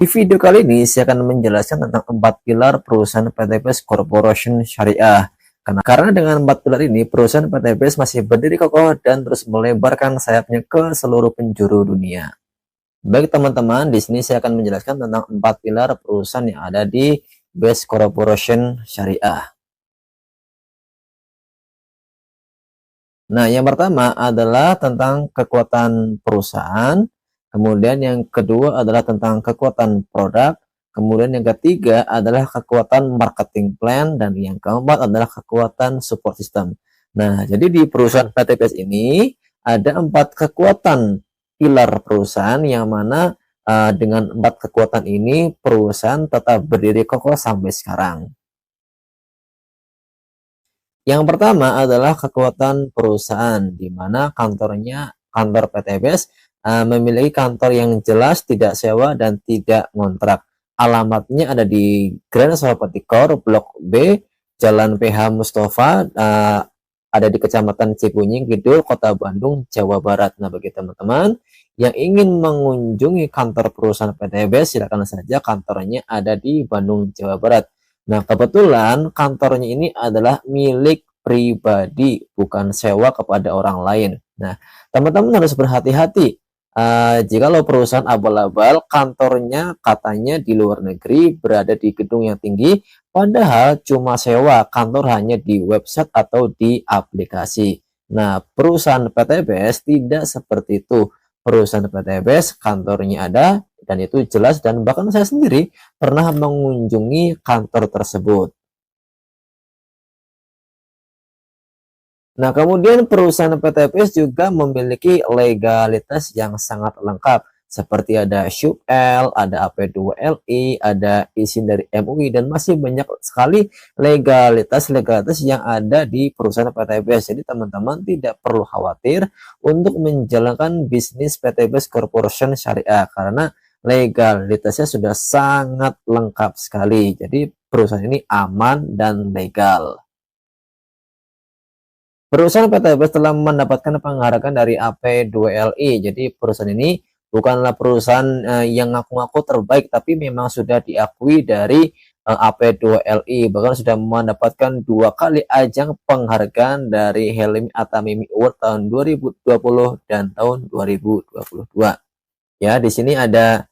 Di video kali ini saya akan menjelaskan tentang 4 pilar perusahaan PTBS Corporation Syariah. Karena dengan 4 pilar ini, perusahaan PTBS masih berdiri kokoh dan terus melebarkan sayapnya ke seluruh penjuru dunia. Baik teman-teman, di sini saya akan menjelaskan tentang 4 pilar perusahaan yang ada di BES Corporation Syariah. Nah, yang pertama adalah tentang kekuatan perusahaan. Kemudian yang kedua adalah tentang kekuatan produk. Kemudian yang ketiga adalah kekuatan marketing plan. Dan yang keempat adalah kekuatan support system. Nah, jadi di perusahaan PTBS ini ada 4 kekuatan pilar perusahaan yang mana dengan 4 kekuatan ini perusahaan tetap berdiri kokoh sampai sekarang. Yang pertama adalah kekuatan perusahaan, di mana kantor PTBS memiliki kantor yang jelas, tidak sewa dan tidak ngontrak. Alamatnya ada di Grand Sopatikor, Blok B, Jalan PH Mustafa, ada di Kecamatan Cipunying, Kidul, Kota Bandung, Jawa Barat. Nah, bagi teman-teman yang ingin mengunjungi kantor perusahaan PTBS, silakan saja, kantornya ada di Bandung, Jawa Barat. Nah, kebetulan kantornya ini adalah milik pribadi, bukan sewa kepada orang lain. Nah, teman-teman harus berhati-hati. Jikalau perusahaan abal-abal, kantornya katanya di luar negeri, berada di gedung yang tinggi, padahal cuma sewa, kantor hanya di website atau di aplikasi. Nah, perusahaan PTBS tidak seperti itu. Perusahaan PTBS kantornya ada, dan itu jelas, dan bahkan saya sendiri pernah mengunjungi kantor tersebut. Nah, kemudian perusahaan PTBS juga memiliki legalitas yang sangat lengkap, seperti ada SYUP-L, ada AP2LI, ada izin dari MUI, dan masih banyak sekali legalitas yang ada di perusahaan PTBS. Jadi teman-teman tidak perlu khawatir untuk menjalankan bisnis PTBS Corporation Syariah, karena legalitasnya sudah sangat lengkap sekali. Jadi perusahaan ini aman dan legal. Perusahaan PTBS telah mendapatkan penghargaan dari AP2LI. Jadi perusahaan ini bukanlah perusahaan yang ngaku-ngaku terbaik, tapi memang sudah diakui dari AP2LI. Bahkan sudah mendapatkan 2 kali ajang penghargaan dari Helmi Atamimi Award tahun 2020 dan tahun 2022. Ya, di sini ada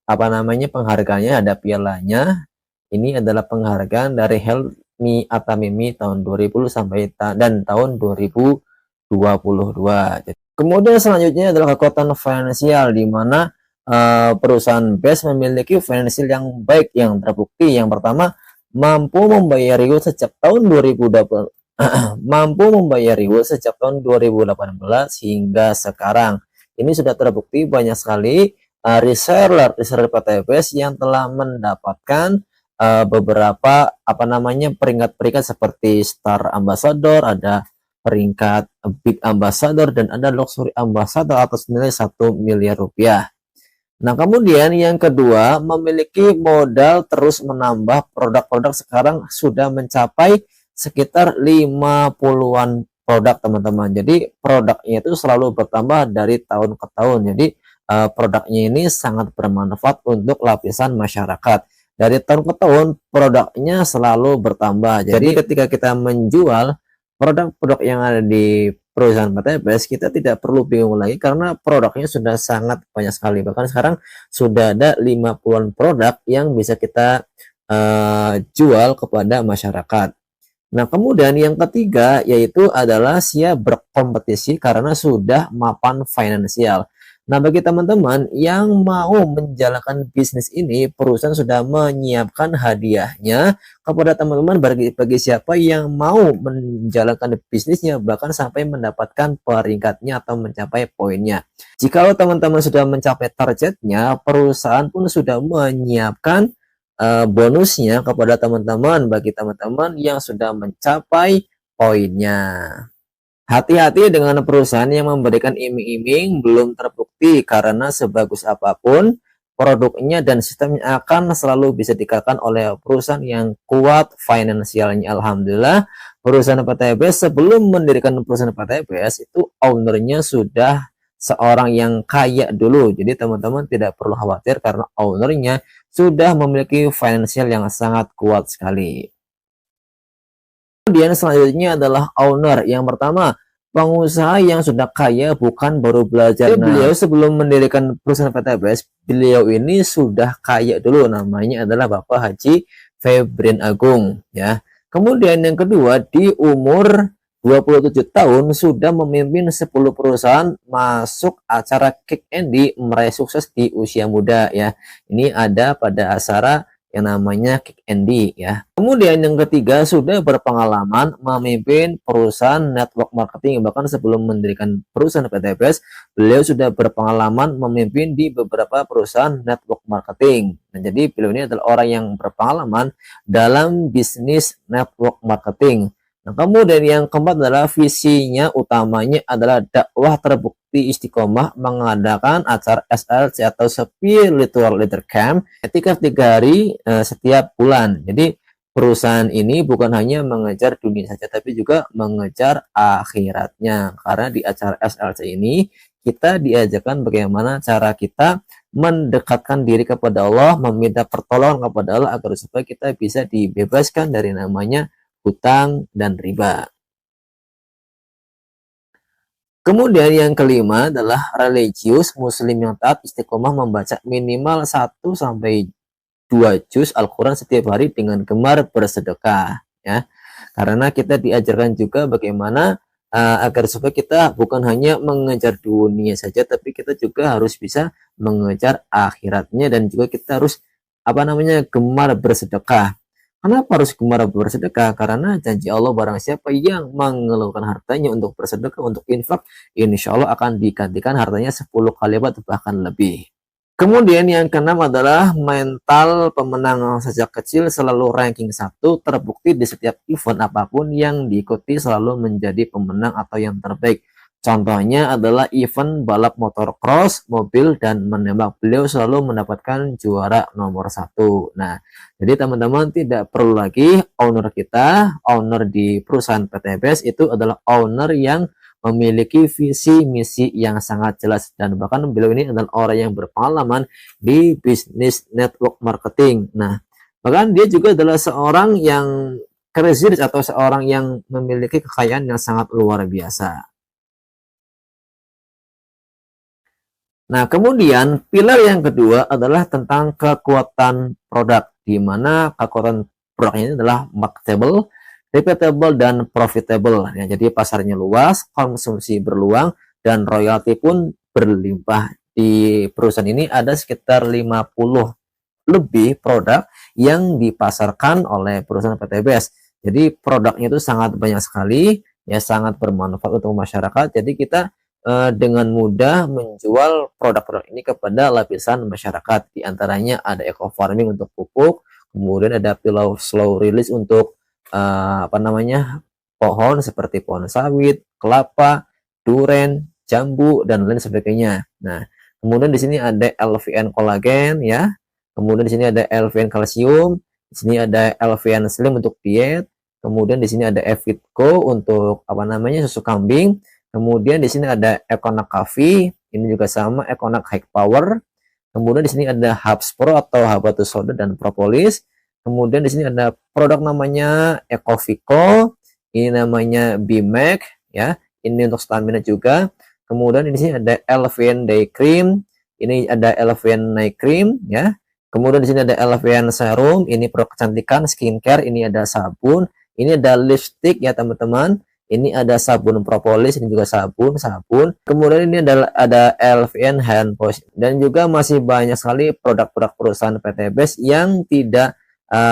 penghargaannya, ada pialanya. Ini adalah penghargaan dari Helmi Atamimi tahun 2000 sampai dan tahun 2022. Kemudian selanjutnya adalah kekuatan finansial, di mana perusahaan BES memiliki finansial yang baik, yang terbukti. Yang pertama, mampu membayar iuran sejak tahun 2020 mampu membayar iuran sejak tahun 2018 hingga sekarang. Ini sudah terbukti banyak sekali reseller PTBS yang telah mendapatkan beberapa peringkat-peringkat seperti Star Ambassador, ada peringkat Big Ambassador, dan ada Luxury Ambassador atas nilai 1 miliar rupiah. Nah, kemudian yang kedua, memiliki modal terus menambah. Produk-produk sekarang sudah mencapai sekitar 50-an produk, teman-teman. Jadi produknya itu selalu bertambah dari tahun ke tahun. Jadi produknya ini sangat bermanfaat untuk lapisan masyarakat. Dari tahun ke tahun produknya selalu bertambah. Jadi ketika kita menjual produk-produk yang ada di perusahaan PTBS, kita tidak perlu bingung lagi karena produknya sudah sangat banyak sekali. Bahkan sekarang sudah ada 50-an produk yang bisa kita jual kepada masyarakat. Nah, kemudian yang ketiga yaitu adalah siap berkompetisi karena sudah mapan finansial. Nah, bagi teman-teman yang mau menjalankan bisnis ini, perusahaan sudah menyiapkan hadiahnya kepada teman-teman bagi siapa yang mau menjalankan bisnisnya, bahkan sampai mendapatkan peringkatnya atau mencapai poinnya. Jika teman-teman sudah mencapai targetnya, perusahaan pun sudah menyiapkan bonusnya kepada teman-teman bagi teman-teman yang sudah mencapai poinnya. Hati-hati dengan perusahaan yang memberikan iming-iming belum terbukti, karena sebagus apapun produknya dan sistemnya akan selalu bisa dikalahkan oleh perusahaan yang kuat finansialnya. Alhamdulillah, perusahaan PTBS sebelum mendirikan perusahaan PTBS itu ownernya sudah seorang yang kaya dulu. Jadi teman-teman tidak perlu khawatir karena ownernya sudah memiliki finansial yang sangat kuat sekali. Kemudian selanjutnya adalah owner. Yang pertama, pengusaha yang sudah kaya bukan baru belajar. Jadi beliau sebelum mendirikan perusahaan PTBS, beliau ini sudah kaya dulu. Namanya adalah Bapak Haji Febrin Agung, ya. Kemudian yang kedua, di umur 27 tahun sudah memimpin 10 perusahaan masuk acara Kick Andy meraih sukses di usia muda, ya. Ini ada pada acara yang namanya Kick Andy, ya. Kemudian yang ketiga, sudah berpengalaman memimpin perusahaan network marketing. Bahkan sebelum mendirikan perusahaan PTBS, beliau sudah berpengalaman memimpin di beberapa perusahaan network marketing. Nah, jadi beliau ini adalah orang yang berpengalaman dalam bisnis network marketing. Nah, kemudian yang keempat adalah visinya utamanya adalah dakwah terbukti istiqomah, mengadakan acara SLC atau Spiritual Leader Camp ketika 3 hari setiap bulan. Jadi perusahaan ini bukan hanya mengejar dunia saja, tapi juga mengejar akhiratnya. Karena di acara SLC ini kita diajarkan bagaimana cara kita mendekatkan diri kepada Allah, meminta pertolongan kepada Allah agar supaya kita bisa dibebaskan dari namanya hutang dan riba. Kemudian yang kelima adalah religius, muslim yang taat istiqomah membaca minimal 1 sampai 2 juz Al-Quran setiap hari dengan gemar bersedekah, ya. Karena kita diajarkan juga bagaimana agar supaya kita bukan hanya mengejar dunia saja, tapi kita juga harus bisa mengejar akhiratnya, dan juga kita harus gemar bersedekah. Kenapa harus gemar bersedekah? Karena janji Allah, barang siapa yang mengeluarkan hartanya untuk bersedekah, untuk infak, insya Allah akan digantikan hartanya 10 kali lipat bahkan lebih. Kemudian yang keenam adalah mental pemenang. Sejak kecil selalu ranking 1, terbukti di setiap event apapun yang diikuti selalu menjadi pemenang atau yang terbaik. Contohnya adalah event balap motor cross, mobil, dan menembak. Beliau selalu mendapatkan juara nomor 1. Nah, jadi teman-teman tidak perlu lagi owner kita, owner di perusahaan PTBS itu adalah owner yang memiliki visi misi yang sangat jelas, dan bahkan beliau ini adalah orang yang berpengalaman di bisnis network marketing. Nah, bahkan dia juga adalah seorang yang crazy rich atau seorang yang memiliki kekayaan yang sangat luar biasa. Nah, kemudian pilar yang kedua adalah tentang kekuatan produk, di mana kekuatan produk ini adalah marketable, repeatable, dan profitable. Ya, jadi pasarnya luas, konsumsi berluang, dan royalti pun berlimpah. Di perusahaan ini ada sekitar 50 lebih produk yang dipasarkan oleh perusahaan PTBS. Jadi produknya itu sangat banyak sekali, ya, sangat bermanfaat untuk masyarakat. Jadi kita dengan mudah menjual produk-produk ini kepada lapisan masyarakat. Di antaranya ada eco farming untuk pupuk, kemudian ada pilau slow release untuk pohon seperti pohon sawit, kelapa, duren, jambu, dan lain sebagainya. Nah, kemudian di sini ada LVN kolagen, ya. Kemudian di sini ada LVN kalsium, di sini ada LVN slim untuk diet. Kemudian di sini ada Evitco untuk susu kambing. Kemudian di sini ada Econac Coffee, ini juga sama Econac High Power. Kemudian di sini ada Hubs Pro atau habatus soda dan propolis. Kemudian di sini ada produk namanya Ecovico, ini namanya BMAC, ya. Ini untuk stamina juga. Kemudian di sini ada LVN Day Cream, ini ada LVN Night Cream, ya. Kemudian di sini ada LVN Serum, ini produk kecantikan, skincare, ini ada sabun, ini ada lipstick, ya teman-teman. Ini ada sabun propolis, ini juga sabun. Kemudian ini ada LVN hand wash, dan juga masih banyak sekali produk-produk perusahaan PTBS yang tidak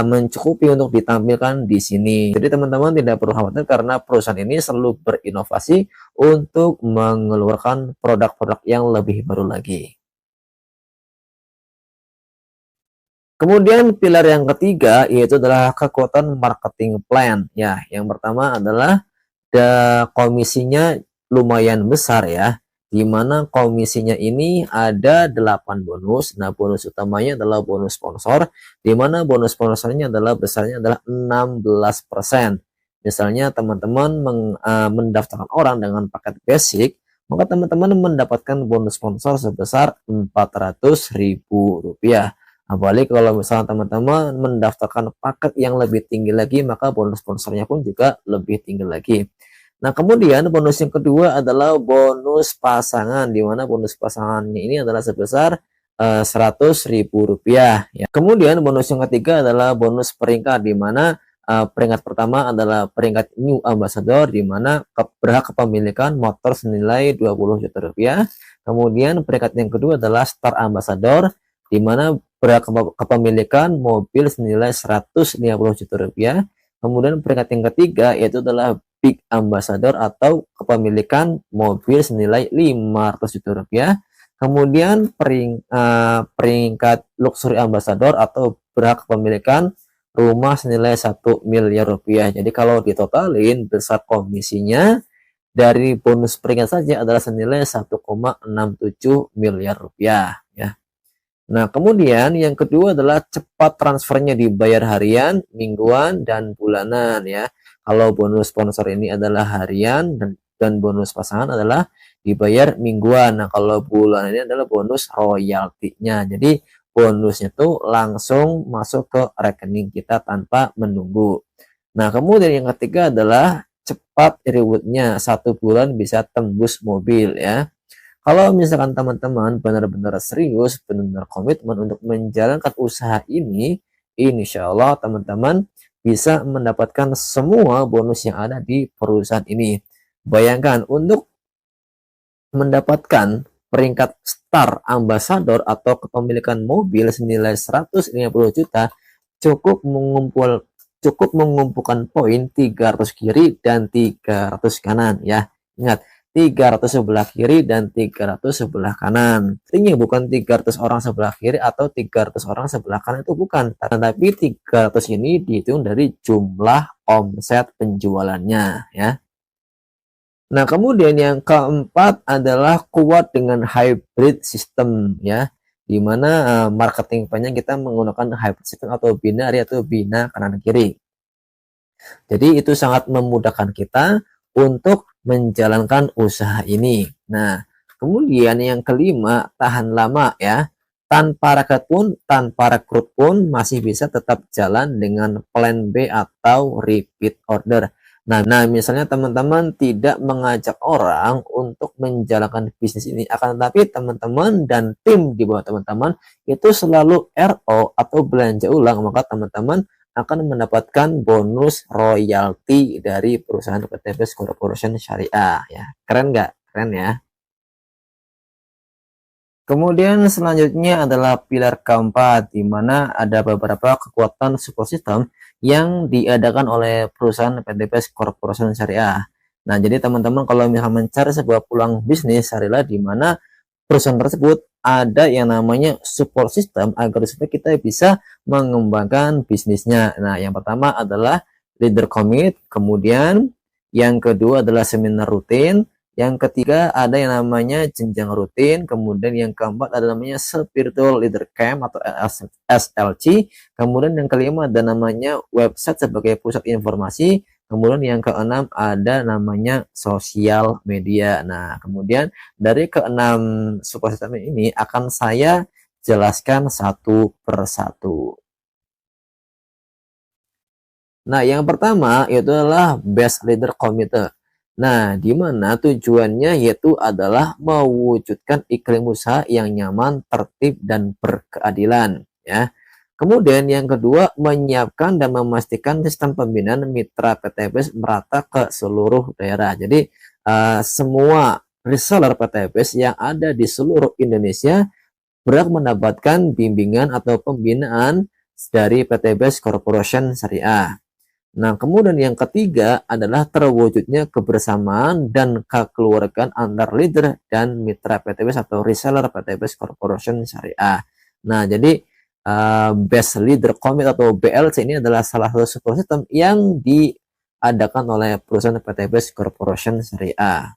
mencukupi untuk ditampilkan di sini. Jadi teman-teman tidak perlu khawatir karena perusahaan ini selalu berinovasi untuk mengeluarkan produk-produk yang lebih baru lagi. Kemudian pilar yang ketiga yaitu adalah kekuatan marketing plan. Ya, yang pertama adalah komisinya lumayan besar, ya, di mana komisinya ini ada 8 bonus. Nah, bonus utamanya adalah bonus sponsor, di mana bonus sponsornya adalah besarnya adalah 16%. Misalnya teman-teman mendaftarkan orang dengan paket basic, maka teman-teman mendapatkan bonus sponsor sebesar Rp400.000. Apalagi kalau misalnya teman-teman mendaftarkan paket yang lebih tinggi lagi, maka bonus sponsornya pun juga lebih tinggi lagi. Nah, kemudian bonus yang kedua adalah bonus pasangan, di mana bonus pasangannya ini adalah sebesar Rp100.000 ya. Kemudian bonus yang ketiga adalah bonus peringkat, di mana peringkat pertama adalah peringkat New Ambassador, di mana berhak kepemilikan motor senilai Rp20 juta. Kemudian peringkat yang kedua adalah Star Ambassador, di mana berhak kepemilikan mobil senilai Rp150 juta. Kemudian peringkat yang ketiga yaitu adalah Big Ambassador atau kepemilikan mobil senilai Rp500 juta. Kemudian peringkat Luxury Ambassador atau berhak kepemilikan rumah senilai Rp1 miliar. Jadi kalau ditotalin besar komisinya dari bonus peringkat saja adalah senilai Rp1,67 miliar ya. Nah, kemudian yang kedua adalah cepat transfernya dibayar harian, mingguan, dan bulanan ya. Kalau bonus sponsor ini adalah harian dan bonus pasangan adalah dibayar mingguan. Nah, kalau bulan ini adalah bonus royaltinya. Jadi bonusnya tuh langsung masuk ke rekening kita tanpa menunggu. Nah, kemudian yang ketiga adalah cepat rewardnya, 1 bulan bisa tembus mobil ya. Kalau misalkan teman-teman benar-benar serius, benar-benar komitmen untuk menjalankan usaha ini, insya Allah teman-teman bisa mendapatkan semua bonus yang ada di perusahaan ini. Bayangkan untuk mendapatkan peringkat Star Ambassador atau kepemilikan mobil senilai 150 juta cukup mengumpulkan poin 300 kiri dan 300 kanan ya. Ingat, 300 sebelah kiri dan 300 sebelah kanan. Artinya bukan 300 orang sebelah kiri atau 300 orang sebelah kanan, itu bukan. Tetapi 300 ini dihitung dari jumlah omset penjualannya ya. Nah, kemudian yang keempat adalah kuat dengan hybrid system ya. Di mana marketing plan kita menggunakan hybrid system atau binary atau bina kanan kiri. Jadi itu sangat memudahkan kita untuk menjalankan usaha ini. Nah, kemudian yang kelima, tahan lama ya. Tanpa rekrut pun masih bisa tetap jalan dengan plan B atau repeat order. Nah, misalnya teman-teman tidak mengajak orang untuk menjalankan bisnis ini, akan tetapi teman-teman dan tim di bawah teman-teman itu selalu RO atau belanja ulang, maka teman-teman akan mendapatkan bonus royalti dari perusahaan PT Best Corporation Syariah ya. Keren nggak? Keren ya. Kemudian selanjutnya adalah pilar keempat, di mana ada beberapa kekuatan support system yang diadakan oleh perusahaan PT Best Corporation Syariah. Nah, jadi teman-teman kalau misalnya mencari sebuah peluang bisnis syariah di mana perusahaan tersebut ada yang namanya support system agar supaya kita bisa mengembangkan bisnisnya. Nah, yang pertama adalah leader commit, kemudian yang kedua adalah seminar rutin, yang ketiga ada yang namanya jenjang rutin, kemudian yang keempat ada namanya spiritual leader camp atau SLC, kemudian yang kelima ada namanya website sebagai pusat informasi, kemudian yang keenam ada namanya sosial media. Nah, kemudian dari keenam support system ini akan saya jelaskan satu persatu. Nah, yang pertama itu adalah best leader committee. Nah, di mana tujuannya yaitu adalah mewujudkan iklim usaha yang nyaman, tertib, dan berkeadilan. Ya. Kemudian yang kedua, menyiapkan dan memastikan sistem pembinaan mitra PTBS merata ke seluruh daerah. Jadi semua reseller PTBS yang ada di seluruh Indonesia berhak mendapatkan bimbingan atau pembinaan dari PTBS Corporation Syariah. Nah, kemudian yang ketiga adalah terwujudnya kebersamaan dan kekeluargaan antar leader dan mitra PTBS atau reseller PTBS Corporation Syariah. Nah, jadi Best Leader Commit atau BLC ini adalah salah satu support system yang diadakan oleh perusahaan PTBS Corporation Syariah.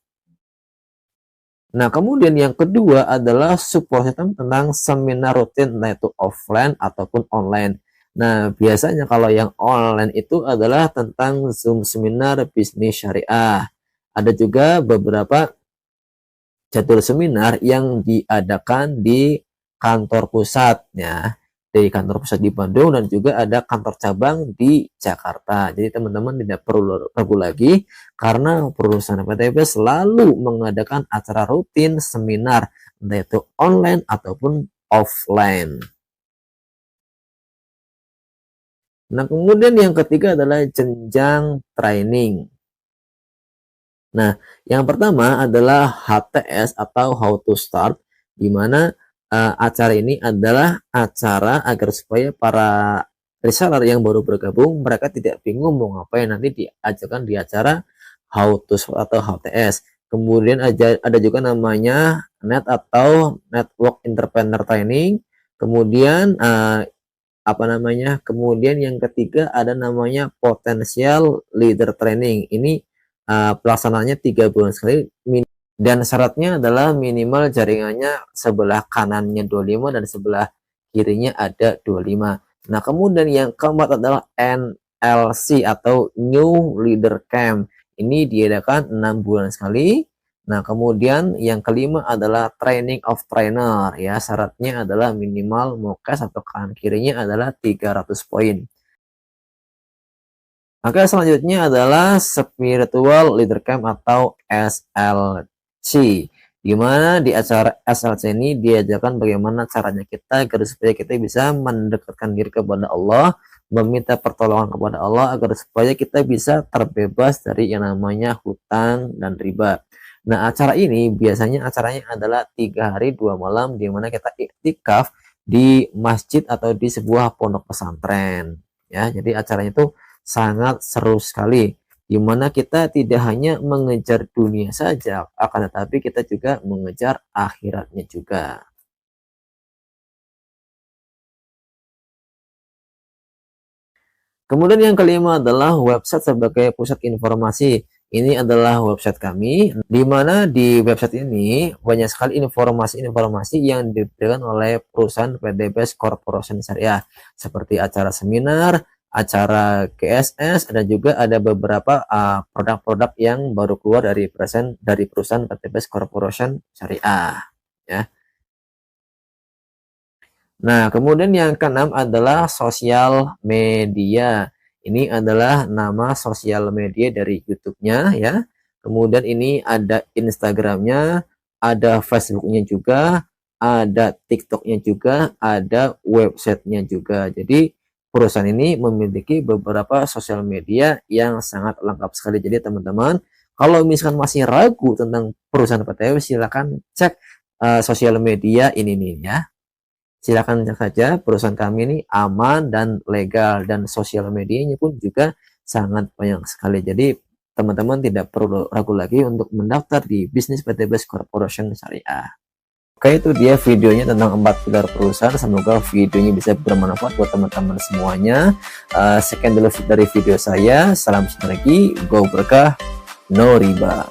Nah, kemudian yang kedua adalah support system tentang seminar rutin, entah itu offline ataupun online. Nah, biasanya kalau yang online itu adalah tentang Zoom seminar bisnis syariah. Ada juga beberapa jadwal seminar yang diadakan di kantor pusat ya, di kantor pusat di Bandung, dan juga ada kantor cabang di Jakarta. Jadi teman-teman tidak perlu ragu lagi karena perusahaan PTB selalu mengadakan acara rutin seminar, entah itu online ataupun offline. Nah, kemudian yang ketiga adalah jenjang training. Nah, yang pertama adalah HTS atau How to Start, di mana acara ini adalah acara agar supaya para reseller yang baru bergabung, mereka tidak bingung mau ngapain, nanti diajarkan di acara How to Start atau HTS. Kemudian ada juga namanya NET atau Network Entrepreneur Training. Kemudian kemudian yang ketiga ada namanya Potential Leader Training. Ini pelaksanaannya 3 bulan sekali, dan syaratnya adalah minimal jaringannya sebelah kanannya 25 dan sebelah kirinya ada 25. Nah, kemudian yang keempat adalah NLC atau New Leader Camp. Ini diadakan 6 bulan sekali. Nah, kemudian yang kelima adalah Training of Trainer ya, syaratnya adalah minimal MOKES atau kanan kirinya adalah 300 poin. Oke, selanjutnya adalah Spiritual Leader Camp atau SLC, di mana di acara SLC ini diajarkan bagaimana caranya kita agar supaya kita bisa mendekatkan diri kepada Allah, meminta pertolongan kepada Allah agar supaya kita bisa terbebas dari yang namanya hutang dan riba. Nah, acara ini biasanya acaranya adalah 3 hari 2 malam, di mana kita iktikaf di masjid atau di sebuah pondok pesantren ya. Jadi acaranya itu sangat seru sekali, di mana kita tidak hanya mengejar dunia saja, akan tetapi kita juga mengejar akhiratnya juga. Kemudian yang kelima adalah website sebagai pusat informasi. Ini adalah website kami, di mana di website ini banyak sekali informasi-informasi yang diberikan oleh perusahaan PTBS Corporation Syariah, seperti acara seminar, acara GSS, dan juga ada beberapa produk-produk yang baru keluar dari perusahaan PTBS Corporation Syariah ya. Nah, kemudian yang keenam adalah sosial media. Ini adalah nama sosial media dari YouTube-nya ya. Kemudian ini ada Instagram-nya, ada Facebook-nya juga, ada TikTok-nya juga, ada website-nya juga. Jadi perusahaan ini memiliki beberapa sosial media yang sangat lengkap sekali. Jadi teman-teman, kalau misalkan masih ragu tentang perusahaan PTW, silakan cek sosial media ini nih ya. Silakan cek saja, perusahaan kami ini aman dan legal, dan sosial medianya pun juga sangat banyak sekali. Jadi teman-teman tidak perlu ragu lagi untuk mendaftar di bisnis PTBS Corporation Syariah. Oke, itu dia videonya tentang 4 pilar perusahaan. Semoga videonya bisa bermanfaat buat teman-teman semuanya. Sekian dulu dari video saya. Salam sinergi, go berkah, no riba.